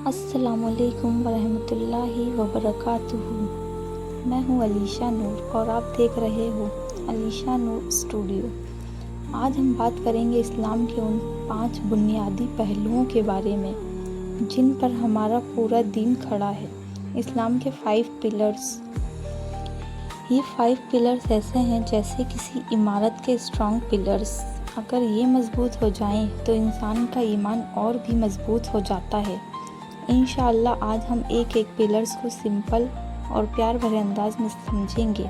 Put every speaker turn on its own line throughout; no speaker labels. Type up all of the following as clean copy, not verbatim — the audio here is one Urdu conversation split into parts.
السلام علیکم ورحمۃ اللہ وبرکاتہ۔ میں ہوں علیشہ نور اور آپ دیکھ رہے ہو علیشہ نور اسٹوڈیو۔ آج ہم بات کریں گے اسلام کے ان 5 بنیادی پہلوؤں کے بارے میں جن پر ہمارا پورا دین کھڑا ہے۔ اسلام کے 5 پلرز۔ یہ 5 پلرز ایسے ہیں جیسے کسی عمارت کے اسٹرانگ پلرز۔ اگر یہ مضبوط ہو جائیں تو انسان کا ایمان اور بھی مضبوط ہو جاتا ہے۔ انشاءاللہ آج ہم ایک پلرز کو سمپل اور پیار بھرے انداز میں سمجھیں گے۔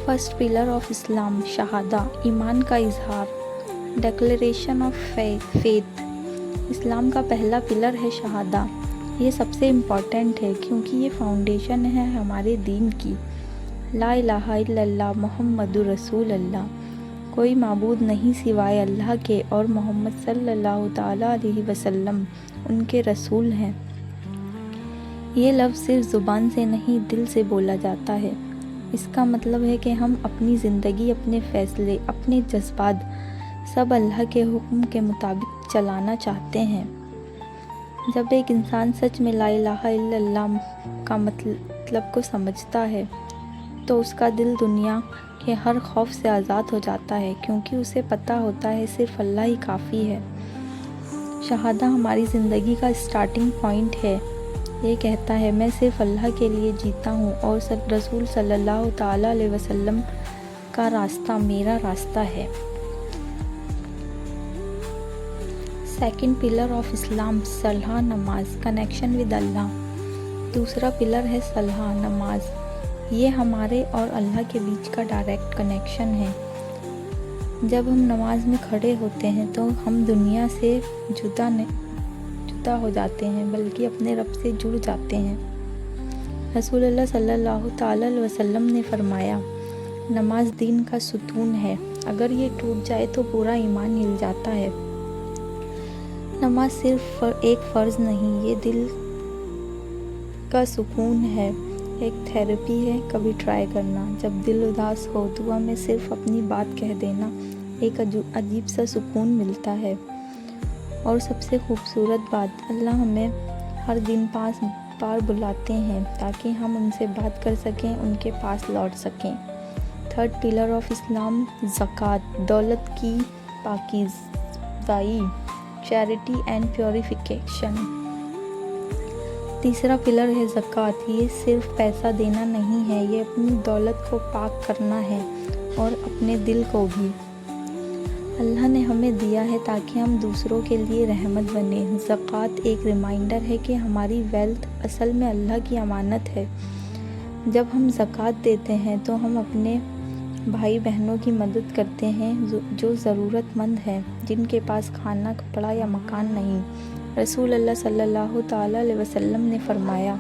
فرسٹ پلر آف اسلام، شہادہ، ایمان کا اظہار، ڈکلیریشن آف فیتھ۔ اسلام کا پہلا پلر ہے شہادہ۔ یہ سب سے امپورٹنٹ ہے کیونکہ یہ فاؤنڈیشن ہے ہمارے دین کی۔ لا الہ الا اللہ محمد رسول اللہ۔ کوئی معبود نہیں سوائے اللہ کے اور محمد صلی اللہ تعالیٰ علیہ وسلم ان کے رسول ہیں۔ یہ لفظ صرف زبان سے نہیں دل سے بولا جاتا ہے۔ اس کا مطلب ہے کہ ہم اپنی زندگی، اپنے فیصلے، اپنے جذبات سب اللہ کے حکم کے مطابق چلانا چاہتے ہیں۔ جب ایک انسان سچ میں لا الہ الا اللہ کا مطلب کو سمجھتا ہے تو اس کا دل دنیا کے ہر خوف سے آزاد ہو جاتا ہے کیونکہ اسے پتہ ہوتا ہے صرف اللہ ہی کافی ہے۔ شہادہ ہماری زندگی کا اسٹارٹنگ پوائنٹ ہے۔ یہ کہتا ہے میں صرف اللہ کے لیے جیتا ہوں اور رسول صلی اللہ تعالیٰ علیہ وسلم کا راستہ میرا راستہ ہے۔ سیکنڈ پلر آف اسلام، صلاح، نماز، کنیکشن ود اللہ۔ دوسرا پلر ہے صلاح، نماز۔ یہ ہمارے اور اللہ کے بیچ کا ڈائریکٹ کنیکشن ہے۔ جب ہم نماز میں کھڑے ہوتے ہیں تو ہم دنیا سے جدا ہو جاتے ہیں بلکہ اپنے رب سے جڑ جاتے ہیں۔ رسول اللہ صلی اللہ تعالیٰ علیہ وسلم نے فرمایا، نماز دین کا ستون ہے، اگر یہ ٹوٹ جائے تو پورا ایمان ہل جاتا ہے۔ نماز صرف ایک فرض نہیں، یہ دل کا سکون ہے، ایک تھیراپی ہے۔ کبھی ٹرائی کرنا، جب دل اداس ہو دعا میں صرف اپنی بات کہہ دینا، ایک عجیب سا سکون ملتا ہے۔ اور سب سے خوبصورت بات، اللہ ہمیں ہر دن 5 بار بلاتے ہیں تاکہ ہم ان سے بات کر سکیں، ان کے پاس لوٹ سکیں۔ تھرڈ پلر آف اسلام، زکوٰۃ، دولت کی پاکیزائی، چیریٹی اینڈ پیوریفیکیشن۔ تیسرا پلر ہے زکوٰۃ۔ یہ صرف پیسہ دینا نہیں ہے، یہ اپنی دولت کو پاک کرنا ہے اور اپنے دل کو بھی۔ اللہ نے ہمیں دیا ہے تاکہ ہم دوسروں کے لیے رحمت بنیں۔ زکوٰۃ ایک ریمائنڈر ہے کہ ہماری ویلتھ اصل میں اللہ کی امانت ہے۔ جب ہم زکوٰۃ دیتے ہیں تو ہم اپنے بھائی بہنوں کی مدد کرتے ہیں جو ضرورت مند ہیں، جن کے پاس کھانا، کپڑا یا مکان نہیں۔ رسول اللہ صلی اللہ تعالیٰ علیہ وسلم نے فرمایا،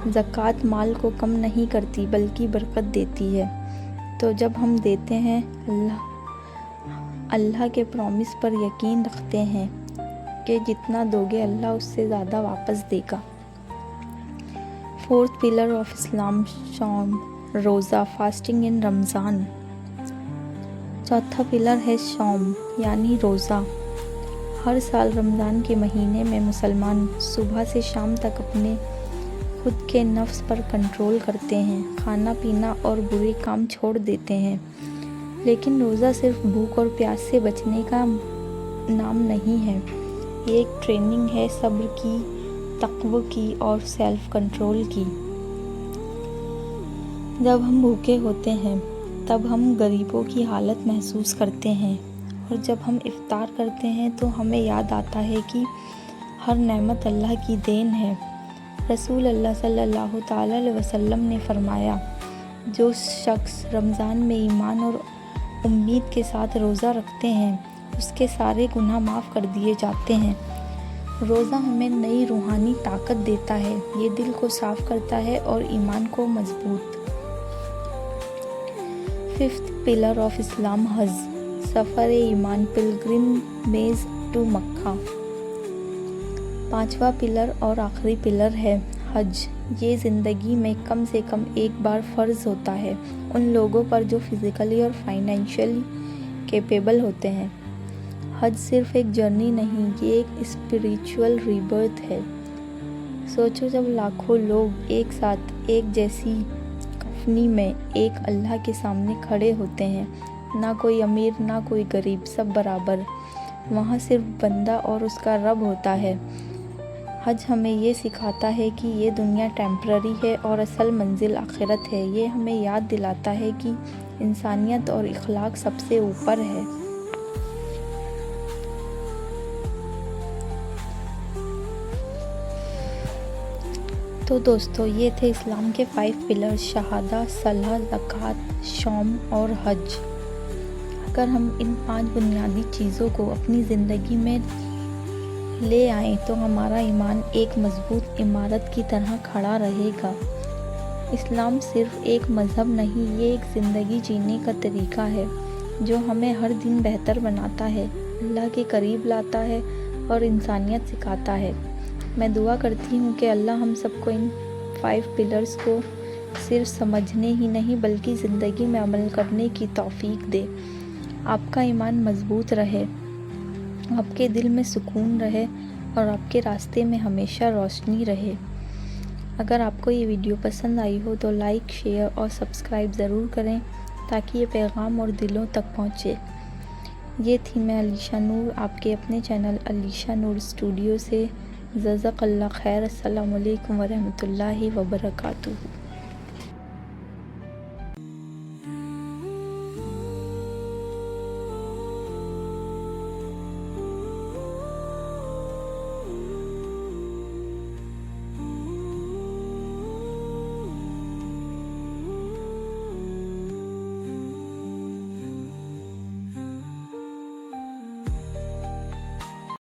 زکوٰۃ مال کو کم نہیں کرتی بلکہ برکت دیتی ہے۔ تو جب ہم دیتے ہیں، اللہ کے پرومس پر یقین رکھتے ہیں کہ جتنا دو گے اللہ اس سے زیادہ واپس دے گا۔ فورتھ پلر آف اسلام، صوم، روزہ، فاسٹنگ ان رمضان۔ چوتھا پلر ہے صوم یعنی روزہ۔ ہر سال رمضان کے مہینے میں مسلمان صبح سے شام تک اپنے خود کے نفس پر کنٹرول کرتے ہیں، کھانا پینا اور برے کام چھوڑ دیتے ہیں۔ لیکن روزہ صرف بھوک اور پیاس سے بچنے کا نام نہیں ہے، یہ ایک ٹریننگ ہے صبر کی، تقوی کی اور سیلف کنٹرول کی۔ جب ہم بھوکے ہوتے ہیں تب ہم غریبوں کی حالت محسوس کرتے ہیں، اور جب ہم افطار کرتے ہیں تو ہمیں یاد آتا ہے کہ ہر نعمت اللہ کی دین ہے۔ رسول اللہ صلی اللہ تعالیٰ علیہ وسلم نے فرمایا، جو شخص رمضان میں ایمان اور امید کے ساتھ روزہ رکھتے ہیں اس کے سارے گناہ معاف کر دیے جاتے ہیں۔ روزہ ہمیں نئی روحانی طاقت دیتا ہے، یہ دل کو صاف کرتا ہے اور ایمان کو مضبوط۔ ففتھ پلر آف اسلام، حج، سفر ایمان، پلگرمیج ٹو مکہ۔ پانچواں پلر اور آخری پلر ہے حج۔ یہ زندگی میں کم سے کم ایک بار فرض ہوتا ہے ان لوگوں پر جو فزیکلی اور فائنینشلی کیپیبل ہوتے ہیں۔ حج صرف ایک جرنی نہیں، یہ ایک اسپریچول ریبرتھ ہے۔ سوچو جب لاکھوں لوگ ایک ساتھ ایک جیسی کفنی میں ایک اللہ کے سامنے کھڑے ہوتے ہیں، نہ کوئی امیر نہ کوئی غریب، سب برابر، وہاں صرف بندہ اور اس کا رب ہوتا ہے۔ حج ہمیں یہ سکھاتا ہے کہ یہ دنیا ٹیمپرری ہے اور اصل منزل آخرت ہے۔ یہ ہمیں یاد دلاتا ہے کہ انسانیت اور اخلاق سب سے اوپر ہے۔ تو دوستو، یہ تھے اسلام کے 5 پلرز: شہادہ، صلاح، زکوٰۃ، صوم اور حج۔ اگر ہم ان 5 بنیادی چیزوں کو اپنی زندگی میں لے آئیں تو ہمارا ایمان ایک مضبوط عمارت کی طرح کھڑا رہے گا۔ اسلام صرف ایک مذہب نہیں، یہ ایک زندگی جینے کا طریقہ ہے جو ہمیں ہر دن بہتر بناتا ہے، اللہ کے قریب لاتا ہے اور انسانیت سکھاتا ہے۔ میں دعا کرتی ہوں کہ اللہ ہم سب کو ان 5 پلرز کو صرف سمجھنے ہی نہیں بلکہ زندگی میں عمل کرنے کی توفیق دے۔ آپ کا ایمان مضبوط رہے، آپ کے دل میں سکون رہے اور آپ کے راستے میں ہمیشہ روشنی رہے۔ اگر آپ کو یہ ویڈیو پسند آئی ہو تو لائک، شیئر اور سبسکرائب ضرور کریں تاکہ یہ پیغام اور دلوں تک پہنچے۔ یہ تھی میں علیشہ نور، آپ کے اپنے چینل علیشہ نور اسٹوڈیو سے۔ جزاک اللہ خیر۔ السلام علیکم ورحمۃ اللہ وبرکاتہ۔